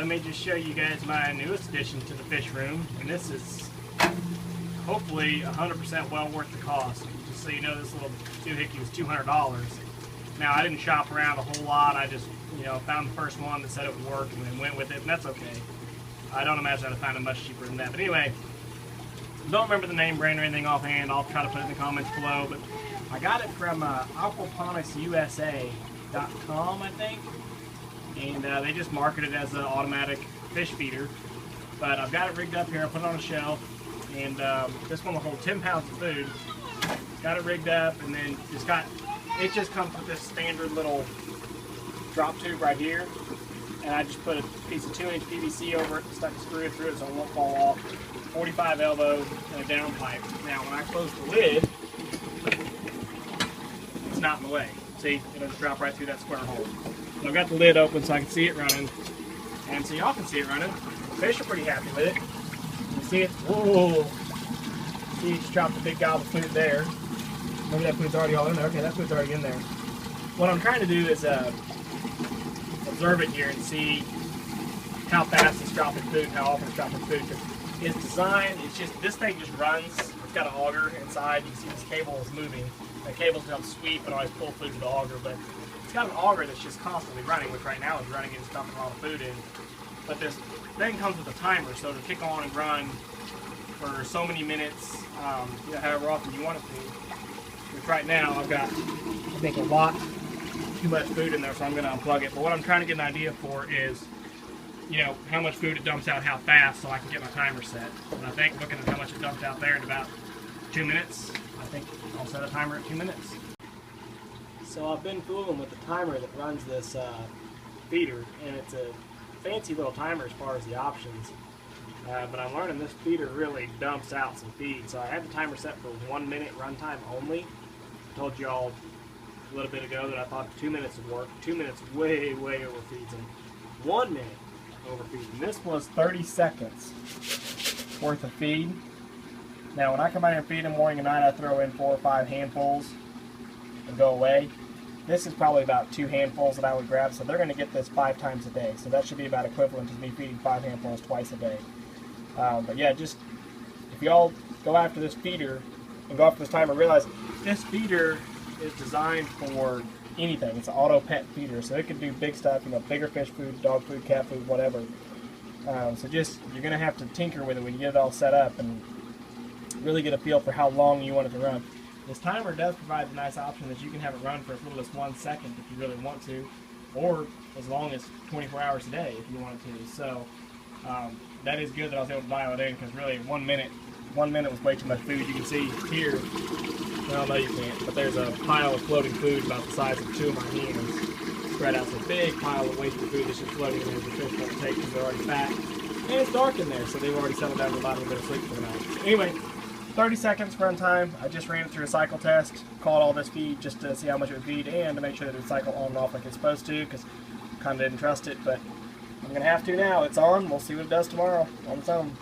let me just show you guys my newest addition to the fish room, and this is hopefully 100% well worth the cost. Just so you know, this little doohickey was $200. Now, I didn't shop around a whole lot. I just, found the first one that said it would work and then went with it, and that's okay. I don't imagine I'd have found it much cheaper than that. But anyway, don't remember the name brand or anything offhand. I'll try to put it in the comments below. But I got it from AquaponicsUSA.com, I think. And they just market it as an automatic fish feeder. But I've got it rigged up here. I put it on a shelf. And this one will hold 10 pounds of food. Got it rigged up, and then it just comes with this standard little drop tube right here. And I just put a piece of 2-inch PVC over it, stuck a screw through it so it won't fall off. 45 elbows and a down pipe. Now when I close the lid, it's not in the way. See, it'll just drop right through that square hole. So I've got the lid open so I can see it running. And so y'all can see it running. The fish are pretty happy with it. You see it? Whoa! See, you just dropped a big gobble of food there. Maybe that food's already all in there. Okay, that food's already in there. What I'm trying to do is observe it here and see how fast it's dropping food, how often it's dropping food. Because it's designed, this thing just runs. It's got an auger inside. You can see this cable is moving. The cable's going to sweep and always pull food to the auger, but it's got an auger that's just constantly running, which right now is running and dumping a lot of food in. But this thing comes with a timer, so it'll kick on and run for so many minutes, however often you want it to. Which right now I've got, I think, a lot too much food in there, so I'm going to unplug it. But what I'm trying to get an idea for is, how much food it dumps out, how fast, so I can get my timer set. And I think looking at how much it dumped out there in about 2 minutes, I think I'll set a timer at 2 minutes. So I've been fooling with the timer that runs this feeder, and it's a fancy little timer as far as the options. But I'm learning this feeder really dumps out some feed. So I had the timer set for 1 minute runtime only. I told you all a little bit ago that I thought 2 minutes would work. 2 minutes way overfeeds them. 1 minute overfeeds them. This was 30 seconds worth of feed. Now when I come out here and feed them morning and night, I throw in 4 or 5 handfuls and go away. This is probably about 2 handfuls that I would grab, so they're going to get this 5 times a day. So that should be about equivalent to me feeding 5 handfuls twice a day. But yeah, just if y'all go after this feeder and go after this timer, realize this feeder is designed for anything. It's an auto pet feeder, so it can do big stuff, bigger fish food, dog food, cat food, whatever. So you're going to have to tinker with it when you get it all set up and really get a feel for how long you want it to run. This timer does provide a nice option that you can have it run for as little as 1 second if you really want to, or as long as 24 hours a day if you want to. So that is good that I was able to dial it in, because really 1 minute was way too much food. You can see here, well, no you can't, but there's a pile of floating food about the size of 2 of my hands spread out. So a big pile of wasted food that's just floating in there. The fish won't take because they're already fat. And it's dark in there, so they've already settled down to a little bit of sleep for the night. Anyway, 30 seconds run time. I just ran it through a cycle test, called all this feed just to see how much it would feed and to make sure that it would cycle on and off like it's supposed to, because I kind of didn't trust it, but I'm going to have to now. It's on. We'll see what it does tomorrow on its own.